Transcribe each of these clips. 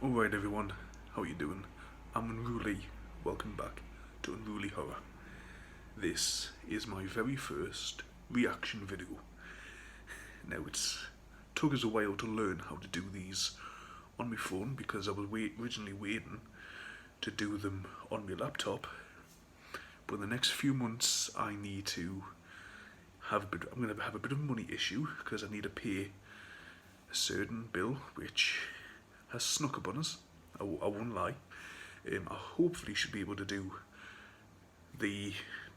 Alright everyone, how you doing? I'm Unruly, welcome back to Unruly Horror. This is my very first reaction video. Now it's took us a while to learn how to do these on my phone because I was originally waiting to do them on my laptop. But in the next few months I need to I'm going to have a bit of a money issue because I need to pay a certain bill which has snuck up on us. I won't lie. I hopefully should be able to do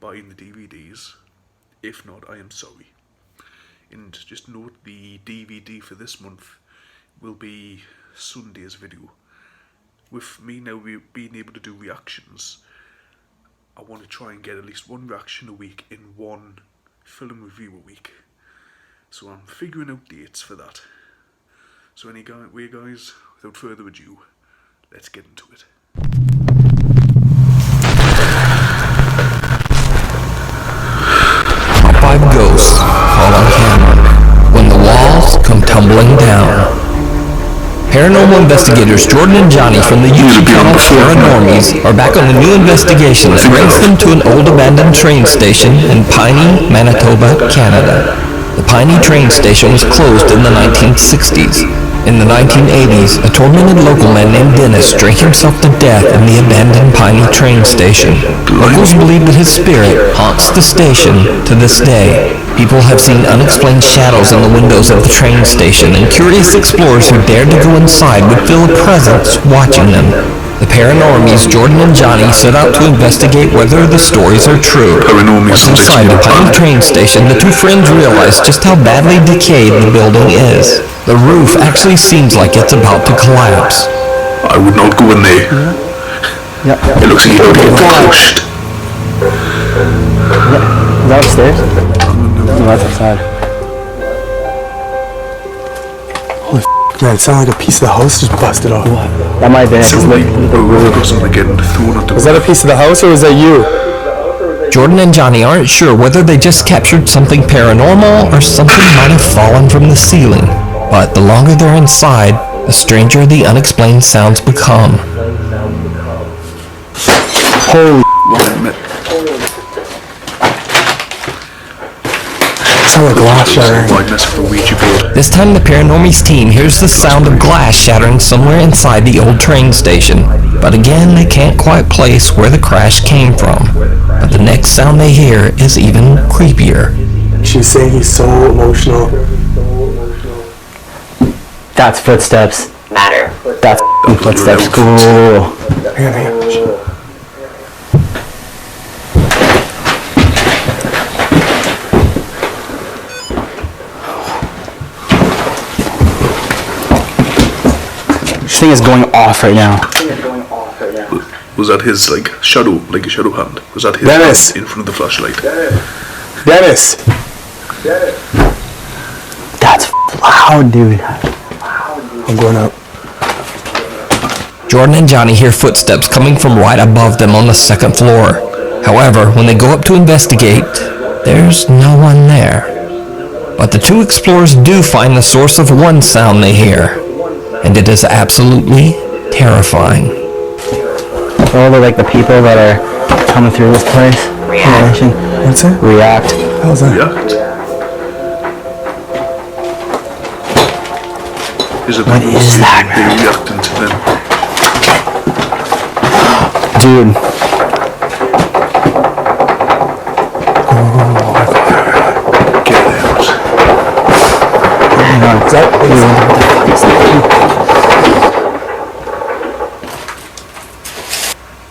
buying the DVDs. If not, I am sorry. And just note the DVD for this month will be Sunday's video. With me now being able to do reactions, I want to try and get at least one reaction a week in one film review a week. So I'm figuring out dates for that. So anyway guys, without further ado, let's get into it. Five ghosts fall on camera when the walls come tumbling down. Paranormal investigators Jordan and Johnny from the YouTube channel Paranormies are back on a new investigation that brings them to an old abandoned train station in Piney, Manitoba, Canada. The Piney train station was closed in the 1960s. In the 1980s, a tormented local man named Dennis drank himself to death in the abandoned Piney train station. Locals believe that his spirit haunts the station to this day. People have seen unexplained shadows in the windows of the train station, and curious explorers who dared to go inside would feel a presence watching them. The Paranormies, Jordan and Johnny, set out to investigate whether the stories are true. Once inside the Piney train station, the two friends realize just how badly decayed the building is. The roof actually seems like it's about to collapse. I would not go in there. Yep. It looks like you're being crushed. Is that upstairs? No, that's outside. Holy f***, man, it sounded like a piece of the house just busted off. What? That might have been it. Sounds like a road or something getting thrown at the Was that a piece of the house or was that you? Jordan and Johnny aren't sure whether they just captured something paranormal or something might have fallen from the ceiling. But the longer they're inside, the stranger the unexplained sounds become. Holy sound like glass shattering. This time the Paranormies team hears the sound of glass shattering somewhere inside the old train station. But again, they can't quite place where the crash came from. But the next sound they hear is even creepier. She's saying he's so emotional. That's footsteps. Matter. That's footsteps. Cool. Hang on. This thing is going off right now. Was that his shadow, like a shadow hand? Was that his Dennis hand in front of the flashlight? Dennis! That's loud, dude. I'm going up. Jordan and Johnny hear footsteps coming from right above them on the second floor. However, when they go up to investigate, there's no one there. But the two explorers do find the source of one sound they hear, and it is absolutely terrifying. Oh, they're like the people that are coming through this place. Reaction. What's that? React. How's that? React. What is that, man? They're reacting to them. Dude. Get out. Hang on. Is that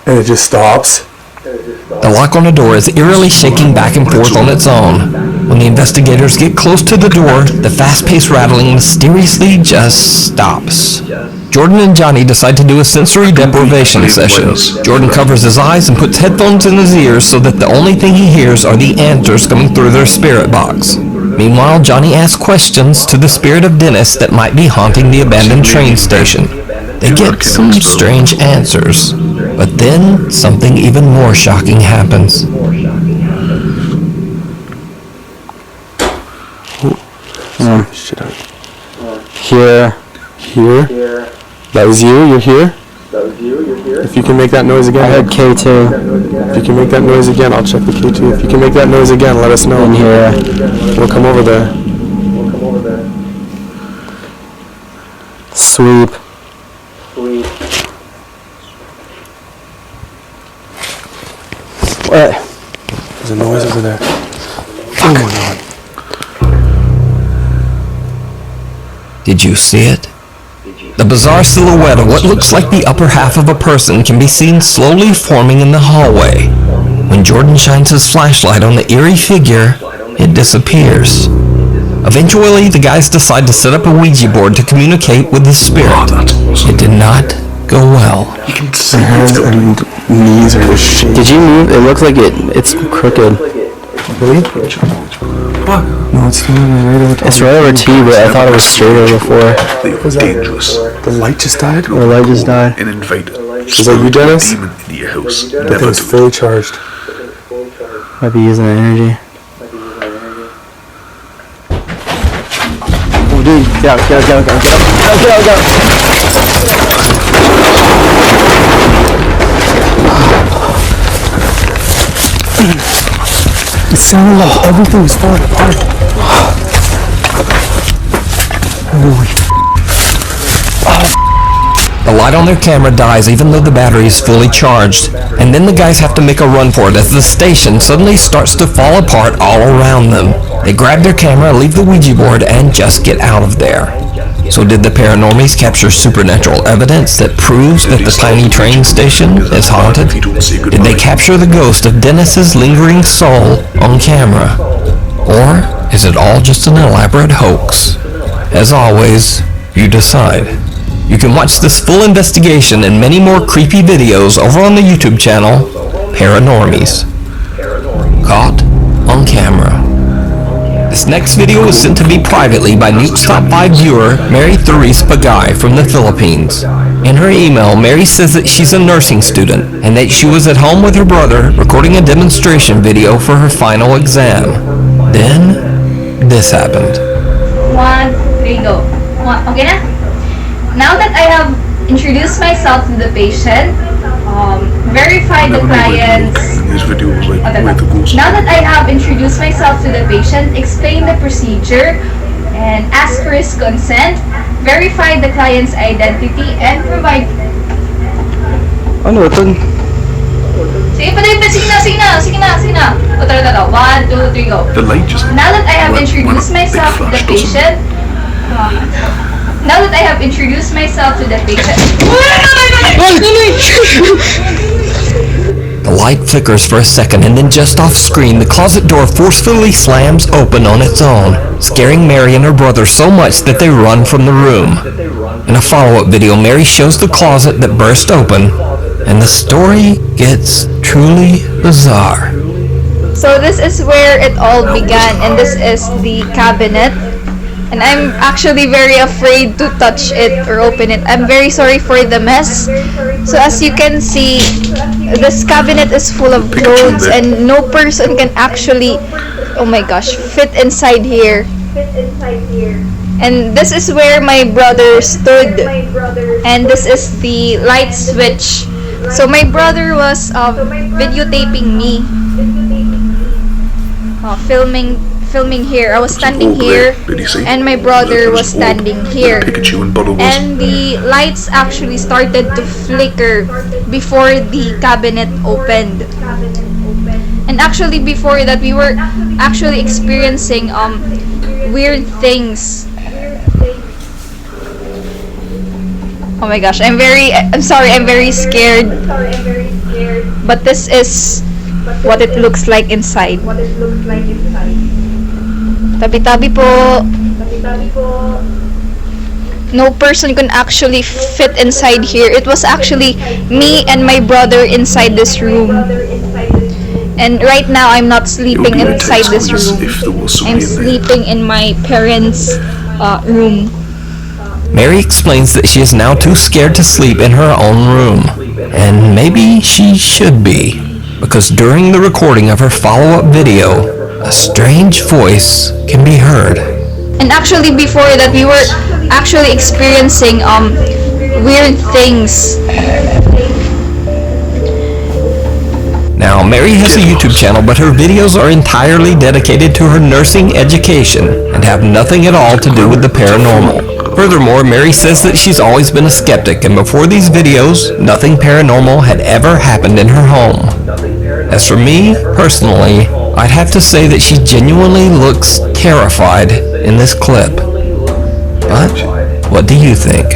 And it just stops. The lock on the door is eerily shaking back and forth on its own. When the investigators get close to the door, the fast-paced rattling mysteriously just stops. Jordan and Johnny decide to do a sensory deprivation session. Jordan covers his eyes and puts headphones in his ears so that the only thing he hears are the answers coming through their spirit box. Meanwhile, Johnny asks questions to the spirit of Dennis that might be haunting the abandoned train station. They get some strange answers, but then something even more shocking happens. Here. That was you? You're here? If you can make that noise again. I heard K2. If you can make that noise again, I'll check the K2. If you can make that noise again, let us know. In here. We'll come over there. Sweep. What? There's a noise over there. Oh my god. Did you see it? The bizarre silhouette of what looks like the upper half of a person can be seen slowly forming in the hallway. When Jordan shines his flashlight on the eerie figure, it disappears. Eventually, the guys decide to set up a Ouija board to communicate with the spirit. It did not go well. You can see My hands and knees are just shaking. Did you move? It looks like it's crooked. Really? What? No, it's still right over top. It's right over T, but I thought it was straighter before. They were dangerous. The light just died? The light just died. An invader. Is that you, Dennis? Demon into your house. That Never thing's do it. fully charged. Might be using the energy. Oh, dude, get out. It sounded like everything was falling apart. Holy. The light on their camera dies even though the battery is fully charged, and then the guys have to make a run for it as the station suddenly starts to fall apart all around them. They grab their camera, leave the Ouija board, and just get out of there. So did the paranormies capture supernatural evidence that proves that the tiny train station is haunted? Did they capture the ghost of Dennis's lingering soul on camera? Or is it all just an elaborate hoax? As always, you decide. You can watch this full investigation and many more creepy videos over on the YouTube channel, Paranormies. Caught on camera. This next video was sent to me privately by Nukes Top 5 viewer Mary Therese Pagay from the Philippines. In her email, Mary says that she's a nursing student and that she was at home with her brother recording a demonstration video for her final exam. Then, this happened. 1, 3, go. Okay na? Now that I have introduced myself to the patient, verified the client's... This video was like way too cool. Now that I have introduced myself to the patient, explained the procedure, and asked for his consent, verified the client's identity, and provide... Ano ito? Sige na. O, tara. 1, 2, 3, go. The light just Now that I have went introduced big myself to the flash, doesn't it? patient... Now that I have introduced myself to the patient... The light flickers for a second and then just off screen, the closet door forcefully slams open on its own, scaring Mary and her brother so much that they run from the room. In a follow-up video, Mary shows the closet that burst open, and the story gets truly bizarre. So this is where it all began, and this is the cabinet. And I'm actually very afraid to touch it or open it. I'm very sorry for the mess. So as you can see, this cabinet is full of clothes and no person can actually, oh my gosh, fit inside here. And this is where my brother stood. And this is the light switch. So my brother was videotaping me. Filming here. I was standing here, and my brother was standing here. And the lights actually started to flicker before the cabinet opened. And actually before that, we were actually experiencing weird things. Oh my gosh, I'm sorry, I'm very scared. But this is what it looks like inside. Tabi-tabi po. No person can actually fit inside here. It was actually me and my brother inside this room. And right now, I'm not sleeping inside this room. I'm sleeping in my parents' room. Mary explains that she is now too scared to sleep in her own room. And maybe she should be, because during the recording of her follow-up video, a strange voice can be heard. And actually before that, we were actually experiencing weird things. Now, Mary has a YouTube channel, but her videos are entirely dedicated to her nursing education and have nothing at all to do with the paranormal. Furthermore, Mary says that she's always been a skeptic, and before these videos, nothing paranormal had ever happened in her home. As for me, personally, I'd have to say that she genuinely looks terrified in this clip. But what do you think?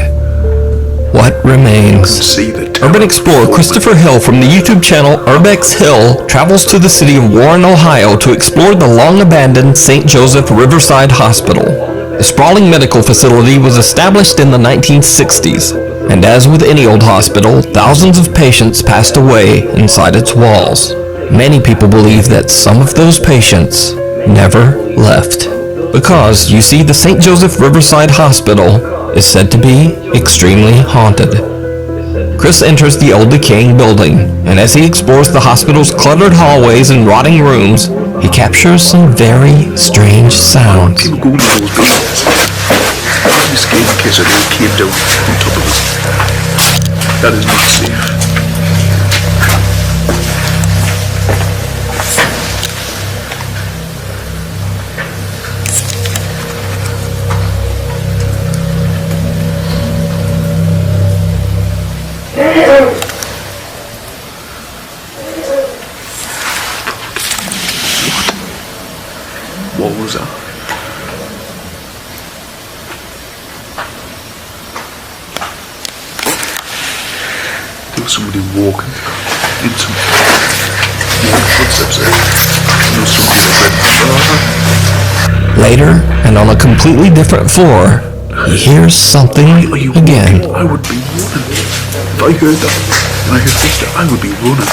What remains? Urban explorer Christopher Hill from the YouTube channel Urbex Hill travels to the city of Warren, Ohio to explore the long-abandoned St. Joseph Riverside Hospital. The sprawling medical facility was established in the 1960s, and as with any old hospital, thousands of patients passed away inside its walls. Many people believe that some of those patients never left. Because, you see, the St. Joseph Riverside Hospital is said to be extremely haunted. Chris enters the old decaying building, and as he explores the hospital's cluttered hallways and rotting rooms, he captures some very strange sounds. People go into those buildings. I'm scared in case a little came down on top of us. That is not safe. What was that? There was somebody walking in some footsteps there. There was somebody that Later, and on a completely different floor, he hears something again. I would be running. If I heard that and I heard footsteps, I would be running.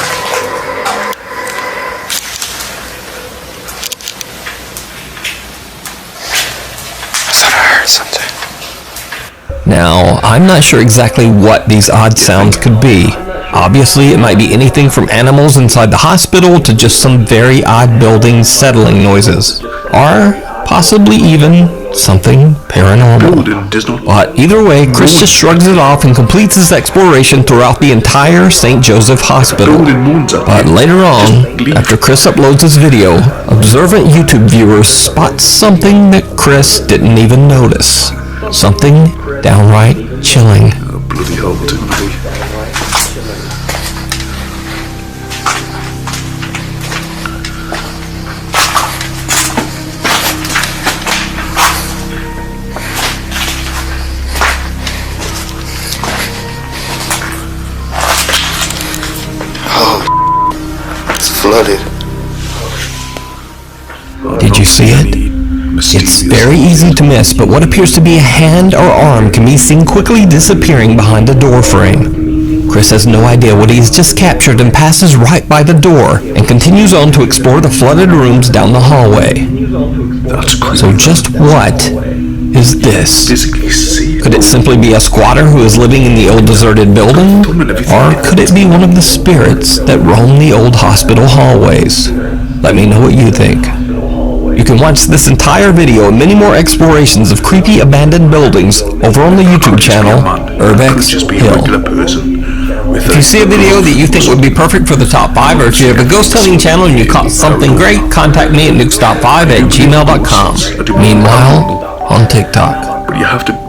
Now, I'm not sure exactly what these odd sounds could be. Obviously, it might be anything from animals inside the hospital to just some very odd building settling noises. Or possibly even something paranormal. But either way, Chris just shrugs it off and completes his exploration throughout the entire St. Joseph Hospital. But later on, after Chris uploads his video, observant YouTube viewers spot something that Chris didn't even notice. Something downright chilling. Oh, bloody hell, what's it gonna be? It's flooded. Did you see it? It's very easy to miss, but what appears to be a hand or arm can be seen quickly disappearing behind a door frame. Chris has no idea what he's just captured and passes right by the door and continues on to explore the flooded rooms down the hallway. So just what is this? Could it simply be a squatter who is living in the old deserted building? Or could it be one of the spirits that roam the old hospital hallways? Let me know what you think. You can watch this entire video and many more explorations of creepy abandoned buildings over on the YouTube channel Urbex Hill. If you see a video that you think would be perfect for the top 5, or if you have a ghost hunting channel and you caught something great, contact me at nukes.5@gmail.com. Meanwhile, on TikTok.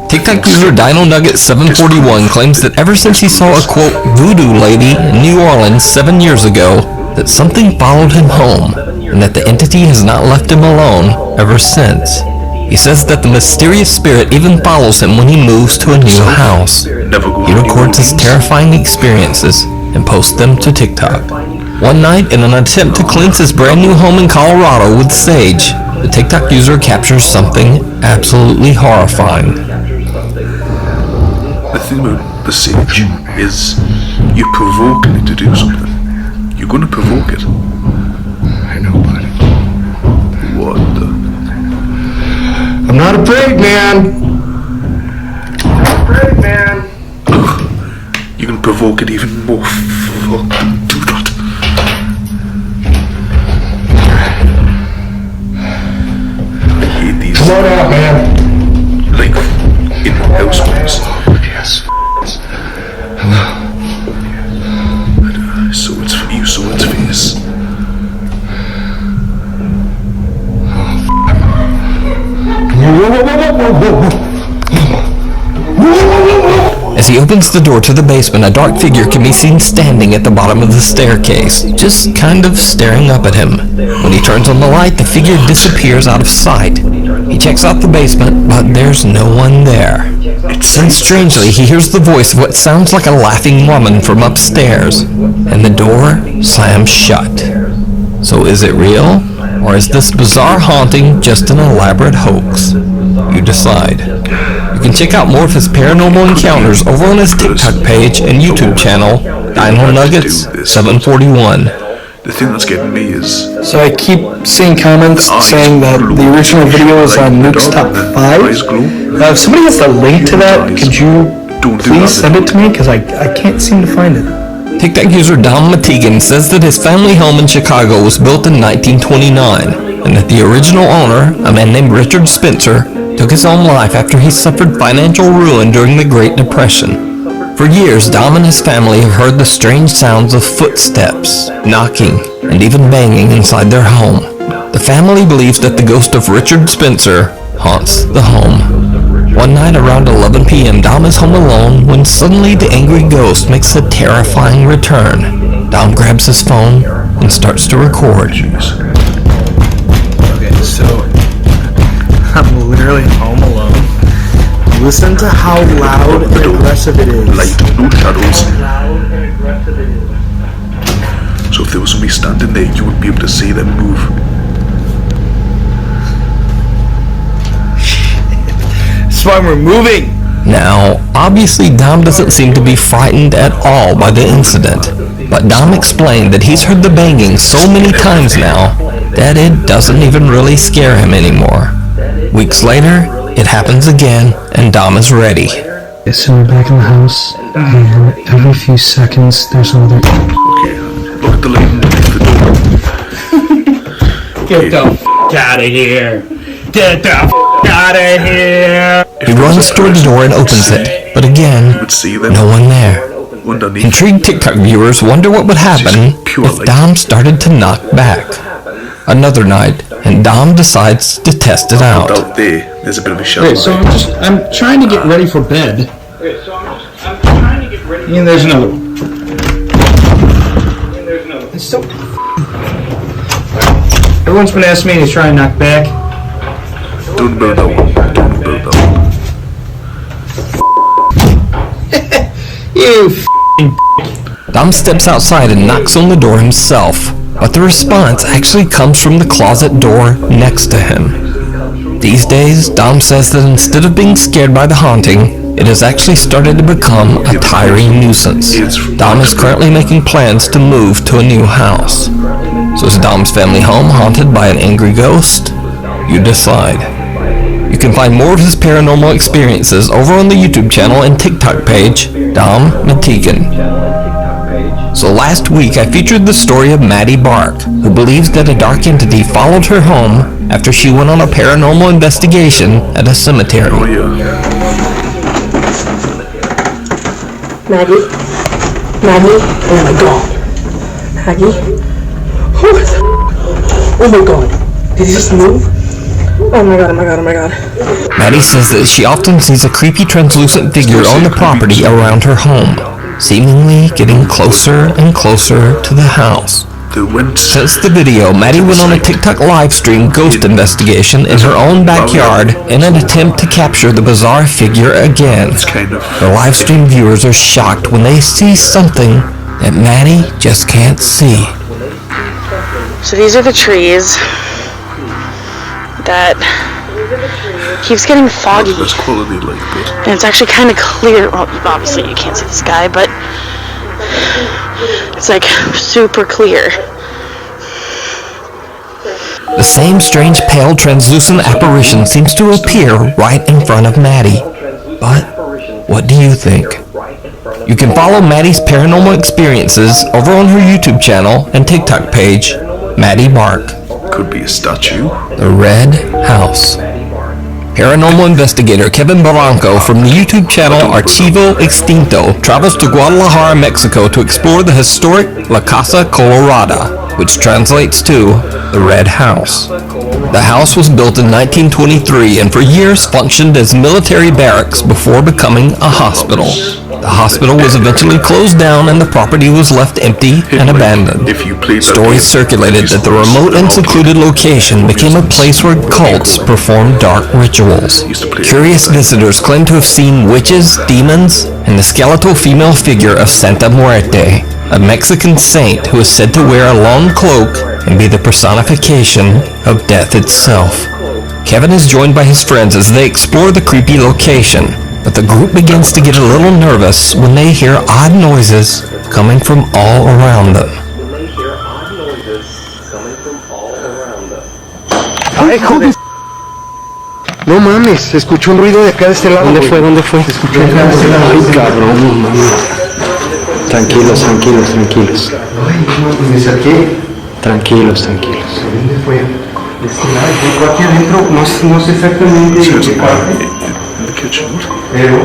TikTok user DinoNugget741 claims that ever since he saw a quote Voodoo Lady in New Orleans 7 years ago, that something followed him home, and that the entity has not left him alone ever since. He says that the mysterious spirit even follows him when he moves to a new house. He records his terrifying experiences and posts them to TikTok. One night, in an attempt to cleanse his brand new home in Colorado with sage, the TikTok user captures something absolutely horrifying. The thing about the sage is you're provoking it to do something. You're gonna provoke it. I know, bud. What the? I'm not afraid, man. I'm not afraid, man. Ugh. You can provoke it even more. Fucking do that. I hate these. Slow down, man. Like in house ones. Yes. As he opens the door to the basement, a dark figure can be seen standing at the bottom of the staircase, just kind of staring up at him. When he turns on the light, the figure disappears out of sight. He checks out the basement, but there's no one there. Then strangely, he hears the voice of what sounds like a laughing woman from upstairs, and the door slams shut. So is it real, or is this bizarre haunting just an elaborate hoax? You decide. You can check out more of his paranormal encounters over on his TikTok page and YouTube channel, Dino Nuggets 741. The thing that's getting me is... So I keep seeing comments saying that the original video is on Nukes Top 5. If somebody has the link to that, could you please send it to me? Because I can't seem to find it. TikTok user Dom Matigan says that his family home in Chicago was built in 1929, and that the original owner, a man named Richard Spencer, took his own life after he suffered financial ruin during the Great Depression. For years, Dom and his family have heard the strange sounds of footsteps, knocking, and even banging inside their home. The family believes that the ghost of Richard Spencer haunts the home. One night around 11 p.m., Dom is home alone when suddenly the angry ghost makes a terrifying return. Dom grabs his phone and starts to record. Okay, so I'm literally home alone. Listen to how loud and aggressive it is. Light, no shadows. So if there was somebody standing there, you would be able to see them move. That's why we're moving. Now, obviously Dom doesn't seem to be frightened at all by the incident, but Dom explained that he's heard the banging so many times now that it doesn't even really scare him anymore. Weeks later, it happens again, and Dom is ready. So we're back in the house, and every few seconds there's another... Okay, look at the lady underneath the door. Get the f*** out of here. Get the f*** out of here. He runs toward the door and opens it, but again, You would see them no one there. underneath. Intrigued TikTok viewers wonder what would happen if Dom started to knock back. Another night, and Dom decides to test it out. Out there's a bit of a shadow. Okay, so I'm trying to get ready for bed. And there's another one. It's so... Everyone's been asking me to try and knock back. Don't build that one. Don't build that one. You Dom steps outside and knocks on the door himself, but the response actually comes from the closet door next to him. These days, Dom says that instead of being scared by the haunting, it has actually started to become a tiring nuisance. Dom is currently making plans to move to a new house. So is Dom's family home haunted by an angry ghost? You decide. You can find more of his paranormal experiences over on the YouTube channel and TikTok page, Dom Matigan. So last week I featured the story of Maddie Bark, who believes that a dark entity followed her home after she went on a paranormal investigation at a cemetery. Oh yeah. Maddie? Maddie? Oh my god. Maddie? Oh my god. Did he just move? Oh my god, oh my god, oh my god. Maddie says that she often sees a creepy translucent figure on the property around her home, seemingly getting closer and closer to the house. Since the video, Maddie went on a TikTok live stream ghost investigation in her own backyard in an attempt to capture the bizarre figure again. The live stream viewers are shocked when they see something that Maddie just can't see. So these are the trees that keeps getting foggy. And it's actually kind of clear. Well, obviously you can't see the sky, but it's like super clear. The same strange pale translucent apparition seems to appear right in front of Maddie. But what do you think? You can follow Maddie's paranormal experiences over on her YouTube channel and TikTok page, Maddie Bark. Could be a statue. The Red House. Paranormal investigator Kevin Barranco from the YouTube channel Archivo Extinto travels to Guadalajara, Mexico to explore the historic La Casa Colorada, which translates to the Red House. The house was built in 1923 and for years functioned as military barracks before becoming a hospital. The hospital was eventually closed down and the property was left empty and abandoned. Stories circulated that the remote and secluded location became a place where cults performed dark rituals. Curious visitors claim to have seen witches, demons, and the skeletal female figure of Santa Muerte, a Mexican saint who is said to wear a long cloak and be the personification of death itself. Kevin is joined by his friends as they explore the creepy location, but the group begins to get a little nervous when they hear odd noises coming from all around them. ¡Ay, joder! No mames, se escuchó un ruido de acá de este lado. ¿Dónde fue? ¿Dónde fue? Se escuchó de acá de este lado. Ay, cabrón, no mames. Tranquilos, tranquilos, tranquilos. Ay, no mames, ¿aquí? Tranquilos, tranquilos. ¿Dónde fue? De este lado, fue aquí adentro, no sé exactamente en qué parte. Pero...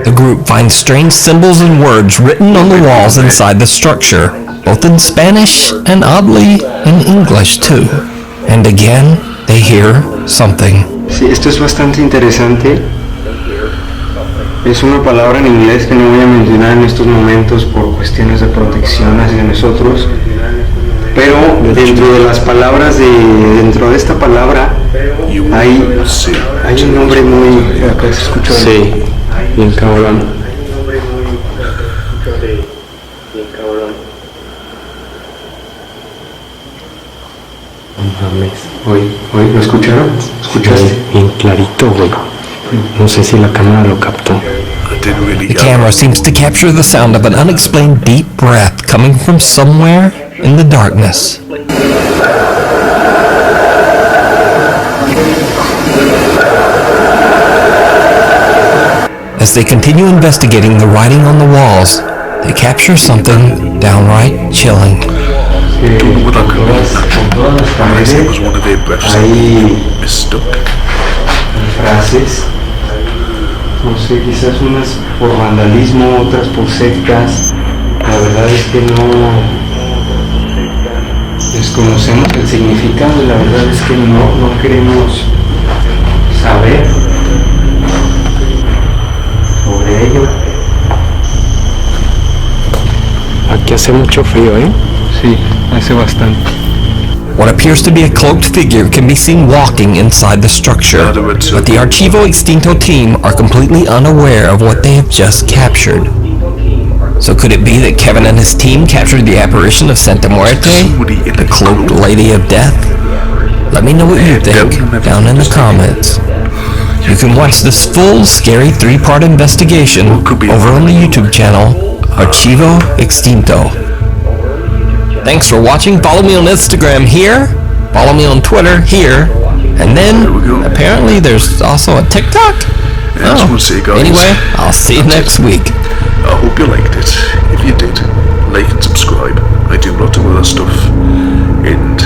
The group finds strange symbols and words written on the walls inside the structure, both in Spanish and oddly in English too. And again, they hear something. Sí, esto es bastante interesante. Es una palabra en inglés que no voy a mencionar en estos momentos por cuestiones de protección hacia nosotros. Pero dentro de las palabras dentro de esta palabra hay un nombre muy... Acá se escucha. Sí, bien cabrón. No mames. Oye, ¿lo escucharon? ¿Escuchaste? Bien clarito, güey. No sé si la cámara lo captó. The camera seems to capture the sound of an unexplained deep breath coming from somewhere in the darkness. As they continue investigating the writing on the walls, they capture something downright chilling. Frases, no sé, quizás unas por vandalismo, otras por sectas. La verdad es que no desconocemos el significado y la verdad es que no queremos saber sobre ello. Aquí hace mucho frío, ¿eh? Sí, hace bastante. What appears to be a cloaked figure can be seen walking inside the structure, but the Archivo Extinto team are completely unaware of what they have just captured. So could it be that Kevin and his team captured the apparition of Santa Muerte, the cloaked lady of death? Let me know what you think down in the comments. You can watch this full, scary 3-part investigation over on the YouTube channel, Archivo Extinto. Thanks for watching. Follow me on Instagram here. Follow me on Twitter here. And then, apparently, there's also a TikTok? Anyway, I'll see you next week. I hope you liked it. If you did, like and subscribe. I do a lot of other stuff. And